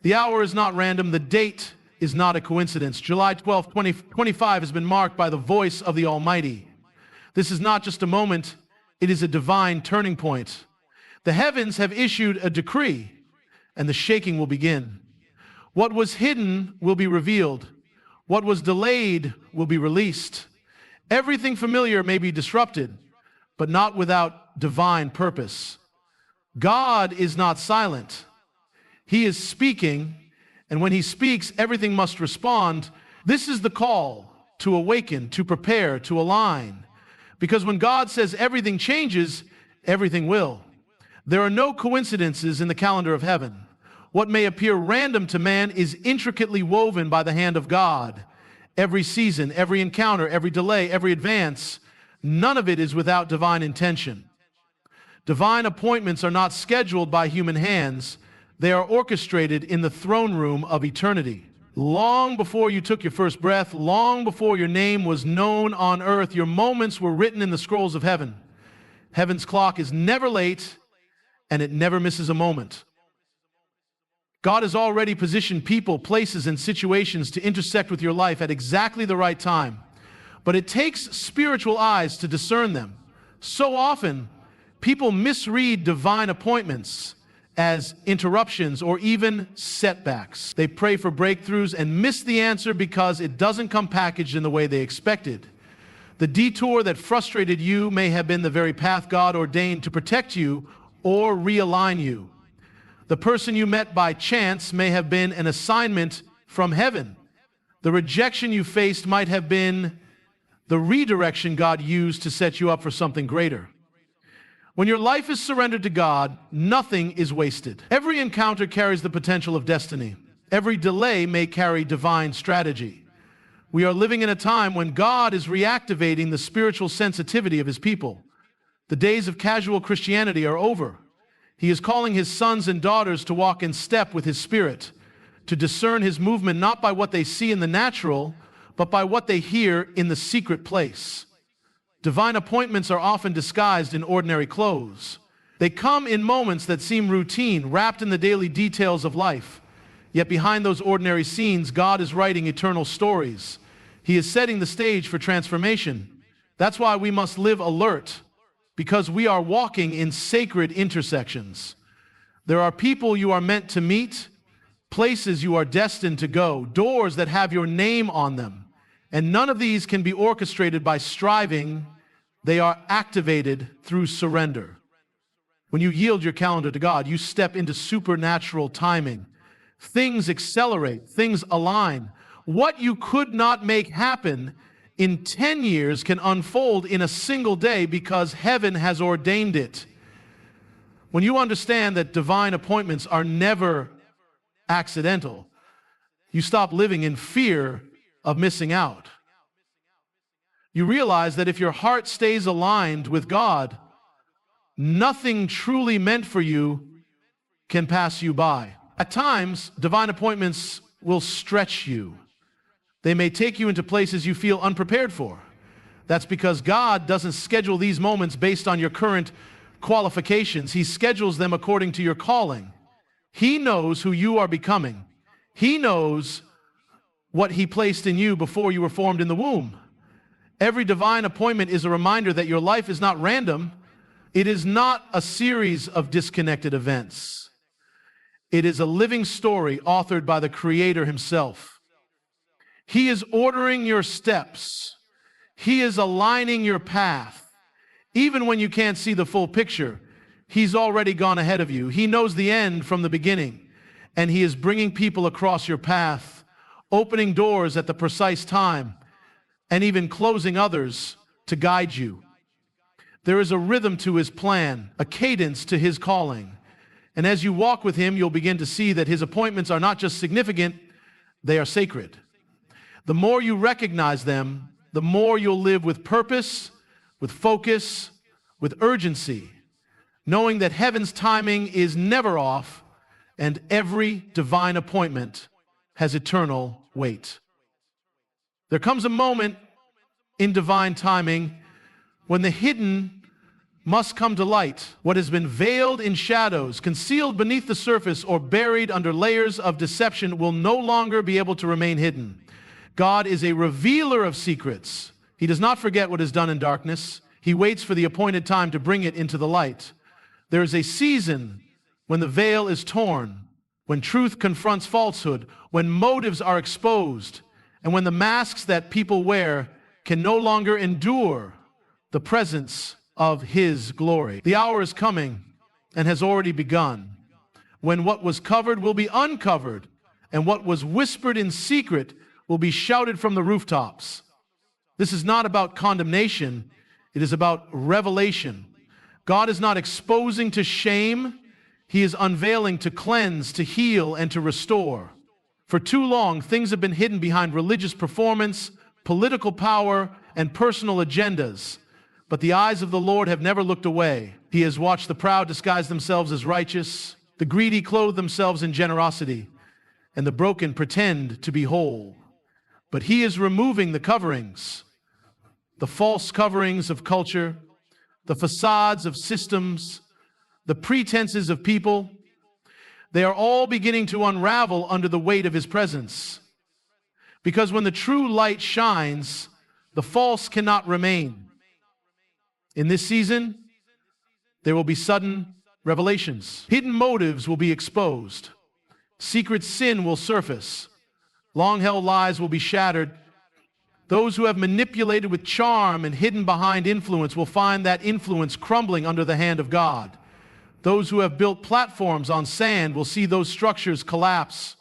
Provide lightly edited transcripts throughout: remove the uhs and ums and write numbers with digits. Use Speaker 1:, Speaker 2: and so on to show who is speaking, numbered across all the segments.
Speaker 1: The hour is not random. The date is not a coincidence. July 12th, 2025 has been marked by the voice of the Almighty. This is not just a moment. It is a divine turning point. The heavens have issued a decree, and the shaking will begin. What was hidden will be revealed. What was delayed will be released. Everything familiar may be disrupted, but not without divine purpose. God is not silent. He is speaking, and when he speaks, everything must respond. This is the call to awaken, to prepare, to align. Because when God says everything changes, everything will. There are no coincidences in the calendar of heaven. What may appear random to man is intricately woven by the hand of God. Every season, every encounter, every delay, every advance, none of it is without divine intention. Divine appointments are not scheduled by human hands. They are orchestrated in the throne room of eternity. Long before you took your first breath, long before your name was known on earth, your moments were written in the scrolls of heaven. Heaven's clock is never late, and it never misses a moment. God has already positioned people, places, and situations to intersect with your life at exactly the right time. But it takes spiritual eyes to discern them. So often, people misread divine appointments as interruptions or even setbacks. They pray for breakthroughs and miss the answer because it doesn't come packaged in the way they expected. The detour that frustrated you may have been the very path God ordained to protect you or realign you. The person you met by chance may have been an assignment from heaven. The rejection you faced might have been the redirection God used to set you up for something greater. When your life is surrendered to God, nothing is wasted. Every encounter carries the potential of destiny. Every delay may carry divine strategy. We are living in a time when God is reactivating the spiritual sensitivity of his people. The days of casual Christianity are over. He is calling his sons and daughters to walk in step with his Spirit, to discern his movement not by what they see in the natural, but by what they hear in the secret place. Divine appointments are often disguised in ordinary clothes. They come in moments that seem routine, wrapped in the daily details of life. Yet behind those ordinary scenes, God is writing eternal stories. He is setting the stage for transformation. That's why we must live alert, because we are walking in sacred intersections. There are people you are meant to meet, places you are destined to go, doors that have your name on them. And none of these can be orchestrated by striving. They are activated through surrender. When you yield your calendar to God, you step into supernatural timing. Things accelerate, things align. What you could not make happen in 10 years can unfold in a single day because heaven has ordained it. When you understand that divine appointments are never accidental, you stop living in fear of missing out. You realize that if your heart stays aligned with God, nothing truly meant for you can pass you by. At times, divine appointments will stretch you. They may take you into places you feel unprepared for. That's because God doesn't schedule these moments based on your current qualifications. He schedules them according to your calling. He knows who you are becoming. He knows what he placed in you before you were formed in the womb. Every divine appointment is a reminder that your life is not random. It is not a series of disconnected events. It is a living story authored by the Creator himself. He is ordering your steps. He is aligning your path. Even when you can't see the full picture, he's already gone ahead of you. He knows the end from the beginning, and he is bringing people across your path, opening doors at the precise time, and even closing others to guide you. There is a rhythm to his plan, a cadence to his calling. And as you walk with him, you'll begin to see that his appointments are not just significant, they are sacred. The more you recognize them, the more you'll live with purpose, with focus, with urgency, knowing that heaven's timing is never off and every divine appointment has eternal weight. . There comes a moment in divine timing when the hidden must come to light. What has been veiled in shadows, concealed beneath the surface, or buried under layers of deception will no longer be able to remain hidden. God is a revealer of secrets. He does not forget what is done in darkness. He waits for the appointed time to bring it into the light. There is a season when the veil is torn, when truth confronts falsehood, when motives are exposed, and when the masks that people wear can no longer endure the presence of His glory. The hour is coming and has already begun, when what was covered will be uncovered, and what was whispered in secret will be shouted from the rooftops. This is not about condemnation, it is about revelation. God is not exposing to shame, He is unveiling to cleanse, to heal, and to restore. For too long, things have been hidden behind religious performance, political power, and personal agendas. But the eyes of the Lord have never looked away. He has watched the proud disguise themselves as righteous, the greedy clothe themselves in generosity, and the broken pretend to be whole. But He is removing the coverings, the false coverings of culture, the facades of systems, the pretenses of people. They are all beginning to unravel under the weight of His presence. Because when the true light shines, the false cannot remain. In this season, there will be sudden revelations. Hidden motives will be exposed. Secret sin will surface. Long-held lies will be shattered. Those who have manipulated with charm and hidden behind influence will find that influence crumbling under the hand of God. Those who have built platforms on sand will see those structures collapse.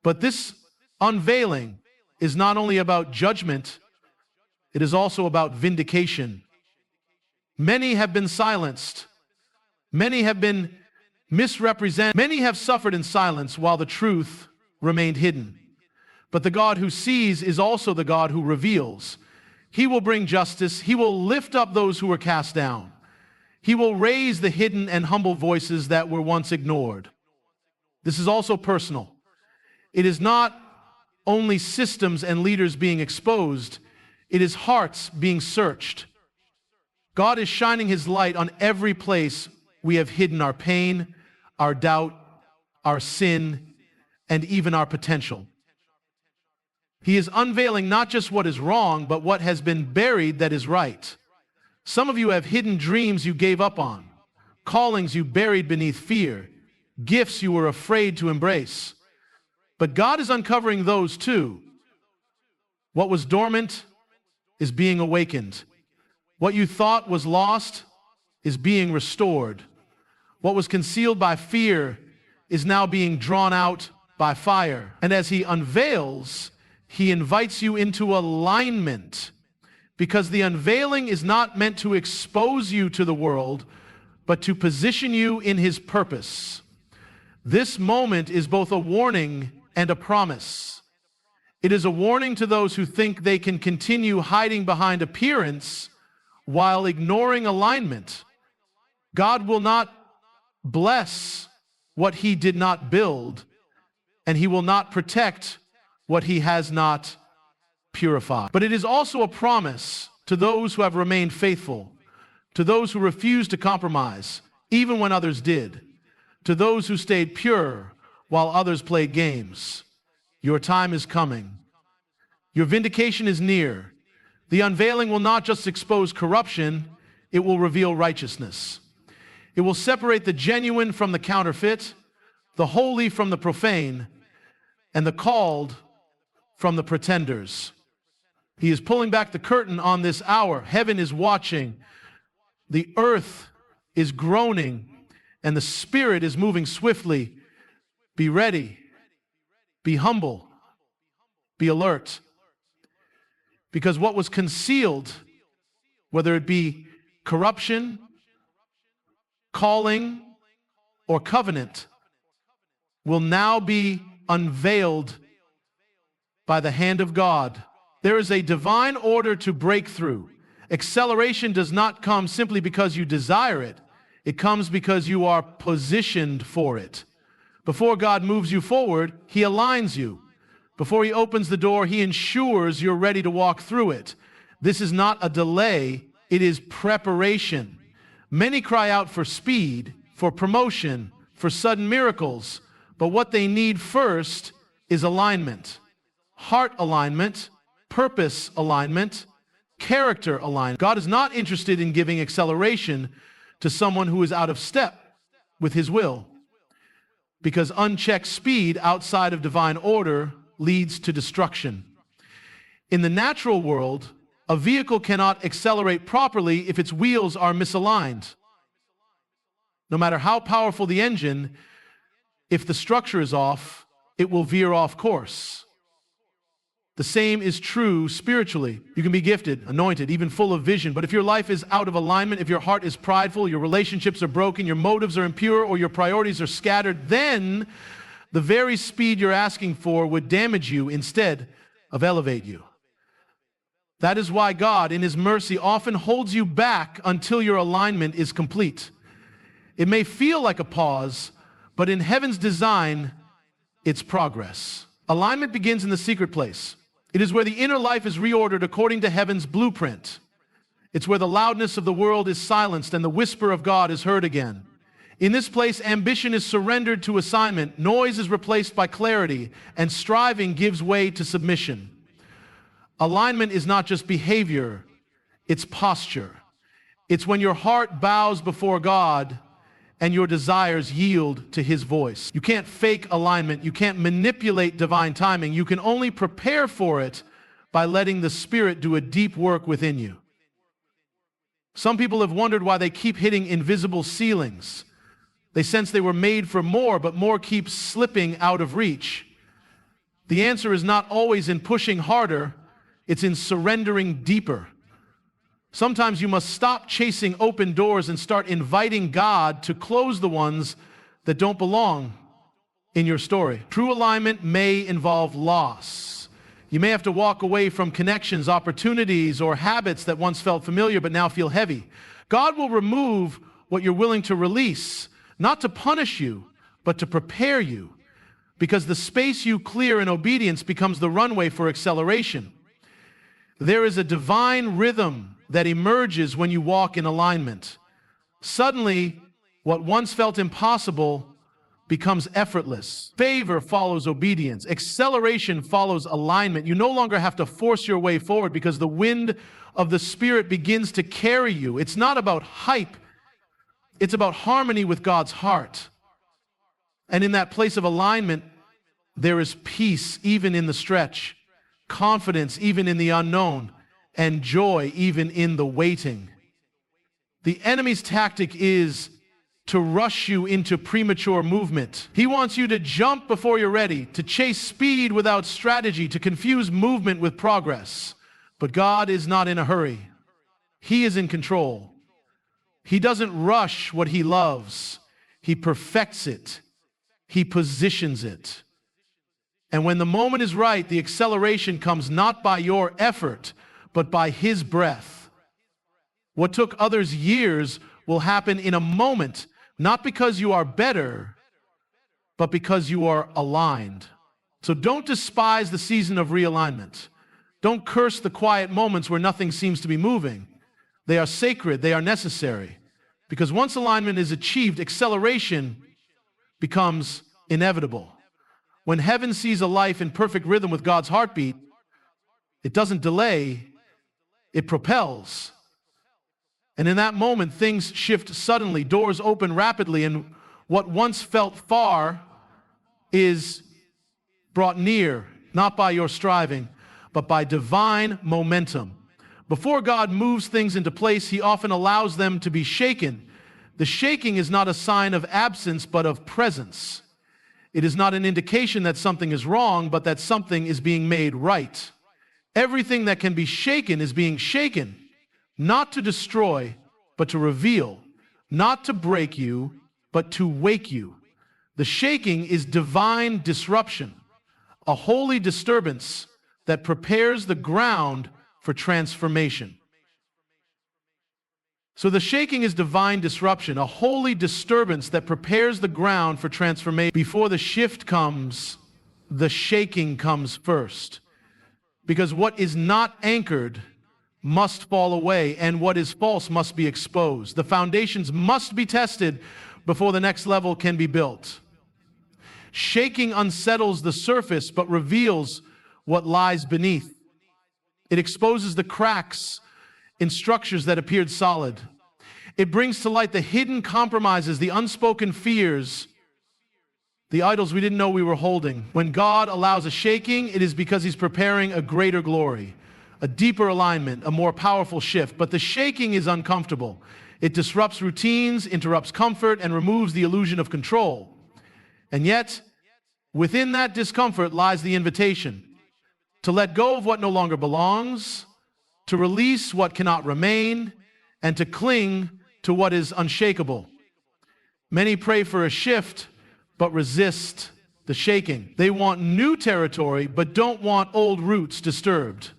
Speaker 1: But this unveiling is not only about judgment, it is also about vindication. Many have been silenced. Many have been misrepresented. Many have suffered in silence while the truth remained hidden. But the God who sees is also the God who reveals. He will bring justice. He will lift up those who were cast down. He will raise the hidden and humble voices that were once ignored. This is also personal. It is not only systems and leaders being exposed, it is hearts being searched. God is shining His light on every place we have hidden our pain, our doubt, our sin, and even our potential. He is unveiling not just what is wrong, but what has been buried that is right. Some of you have hidden dreams you gave up on, callings you buried beneath fear, gifts you were afraid to embrace. But God is uncovering those too. What was dormant is being awakened. What you thought was lost is being restored. What was concealed by fear is now being drawn out by fire. And as He unveils, He invites you into alignment, because the unveiling is not meant to expose you to the world, but to position you in His purpose. This moment is both a warning and a promise. It is a warning to those who think they can continue hiding behind appearance while ignoring alignment. God will not bless what He did not build, and He will not protect what He has not purified. But it is also a promise to those who have remained faithful, to those who refused to compromise, even when others did, to those who stayed pure while others played games. Your time is coming. Your vindication is near. The unveiling will not just expose corruption, it will reveal righteousness. It will separate the genuine from the counterfeit, the holy from the profane, and the called from the pretenders. He is pulling back the curtain on this hour. Heaven is watching. The earth is groaning, and the Spirit is moving swiftly. Be ready. Be humble. Be alert. Because what was concealed, whether it be corruption, calling, or covenant, will now be unveiled by the hand of God. There is a divine order to breakthrough. Acceleration does not come simply because you desire it. It comes because you are positioned for it. Before God moves you forward, He aligns you. Before He opens the door, He ensures you're ready to walk through it. This is not a delay, it is preparation. Many cry out for speed, for promotion, for sudden miracles, but what they need first is alignment. Heart alignment, purpose alignment, character alignment. God is not interested in giving acceleration to someone who is out of step with His will, because unchecked speed outside of divine order leads to destruction. In the natural world, a vehicle cannot accelerate properly if its wheels are misaligned. No matter how powerful the engine, if the structure is off, it will veer off course. The same is true spiritually. You can be gifted, anointed, even full of vision, but if your life is out of alignment, if your heart is prideful, your relationships are broken, your motives are impure, or your priorities are scattered, then the very speed you're asking for would damage you instead of elevate you. That is why God, in His mercy, often holds you back until your alignment is complete. It may feel like a pause, but in heaven's design, it's progress. Alignment begins in the secret place. It is where the inner life is reordered according to heaven's blueprint. It's where the loudness of the world is silenced and the whisper of God is heard again. In this place, ambition is surrendered to assignment, noise is replaced by clarity, and striving gives way to submission. Alignment is not just behavior, it's posture. It's when your heart bows before God and your desires yield to His voice. You can't fake alignment. You can't manipulate divine timing. You can only prepare for it by letting the Spirit do a deep work within you. Some people have wondered why they keep hitting invisible ceilings. They sense they were made for more, but more keeps slipping out of reach. The answer is not always in pushing harder, it's in surrendering deeper. Sometimes you must stop chasing open doors and start inviting God to close the ones that don't belong in your story. True alignment may involve loss. You may have to walk away from connections, opportunities, or habits that once felt familiar but now feel heavy. God will remove what you're willing to release, not to punish you, but to prepare you, because the space you clear in obedience becomes the runway for acceleration. There is a divine rhythm that emerges when you walk in alignment. Suddenly, what once felt impossible becomes effortless. Favor follows obedience. Acceleration follows alignment. You no longer have to force your way forward because the wind of the Spirit begins to carry you. It's not about hype. It's about harmony with God's heart. And in that place of alignment, there is peace even in the stretch, confidence even in the unknown, and joy even in the waiting. The enemy's tactic is to rush you into premature movement. He wants you to jump before you're ready, to chase speed without strategy, to confuse movement with progress. But God is not in a hurry. He is in control. He doesn't rush what He loves. He perfects it. He positions it. And when the moment is right, the acceleration comes not by your effort, but by His breath. What took others years will happen in a moment, not because you are better, but because you are aligned. So don't despise the season of realignment. Don't curse the quiet moments where nothing seems to be moving. They are sacred, they are necessary. Because once alignment is achieved, acceleration becomes inevitable. When heaven sees a life in perfect rhythm with God's heartbeat, it doesn't delay, it propels. And in that moment, things shift suddenly, doors open rapidly, and what once felt far is brought near, not by your striving, but by divine momentum. Before God moves things into place, He often allows them to be shaken. The shaking is not a sign of absence, but of presence. It is not an indication that something is wrong, but that something is being made right. Everything that can be shaken is being shaken, not to destroy, but to reveal, not to break you, but to wake you. The shaking is divine disruption, a holy disturbance that prepares the ground for transformation. So the shaking is divine disruption, a holy disturbance that prepares the ground for transformation. Before the shift comes, the shaking comes first. Because what is not anchored must fall away, and what is false must be exposed. The foundations must be tested before the next level can be built. Shaking unsettles the surface, but reveals what lies beneath. It exposes the cracks in structures that appeared solid. It brings to light the hidden compromises, the unspoken fears, the idols we didn't know we were holding. When God allows a shaking, it is because He's preparing a greater glory, a deeper alignment, a more powerful shift. But the shaking is uncomfortable. It disrupts routines, interrupts comfort, and removes the illusion of control. And yet, within that discomfort lies the invitation to let go of what no longer belongs, to release what cannot remain, and to cling to what is unshakable. Many pray for a shift, but resist the shaking. They want new territory, but don't want old roots disturbed.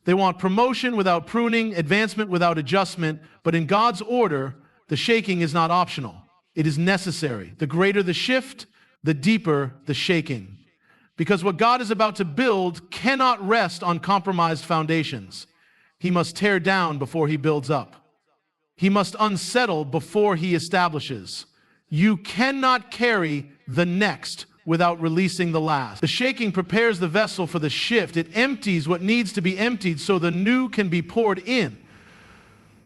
Speaker 1: They want promotion without pruning, advancement without adjustment, but in God's order, the shaking is not optional. It is necessary. The greater the shift, the deeper the shaking. Because what God is about to build cannot rest on compromised foundations. He must tear down before He builds up. He must unsettle before He establishes. You cannot carry the next without releasing the last. The shaking prepares the vessel for the shift. It empties what needs to be emptied so the new can be poured in.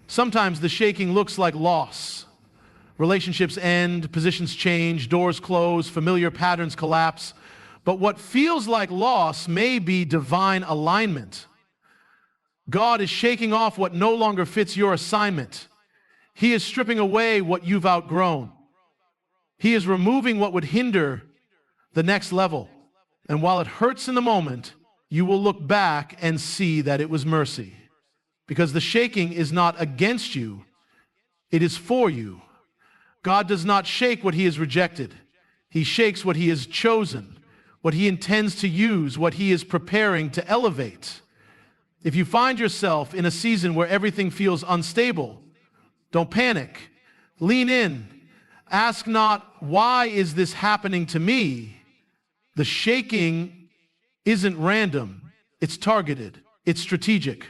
Speaker 1: Sometimes the shaking looks like loss. Relationships end, positions change, doors close, familiar patterns collapse. But what feels like loss may be divine alignment. God is shaking off what no longer fits your assignment. He is stripping away what you've outgrown. He is removing what would hinder the next level. And while it hurts in the moment, you will look back and see that it was mercy. Because the shaking is not against you, it is for you. God does not shake what He has rejected. He shakes what He has chosen, what He intends to use, what He is preparing to elevate. If you find yourself in a season where everything feels unstable, don't panic. Lean in. Ask not, why is this happening to me? The shaking isn't random. It's targeted. It's strategic.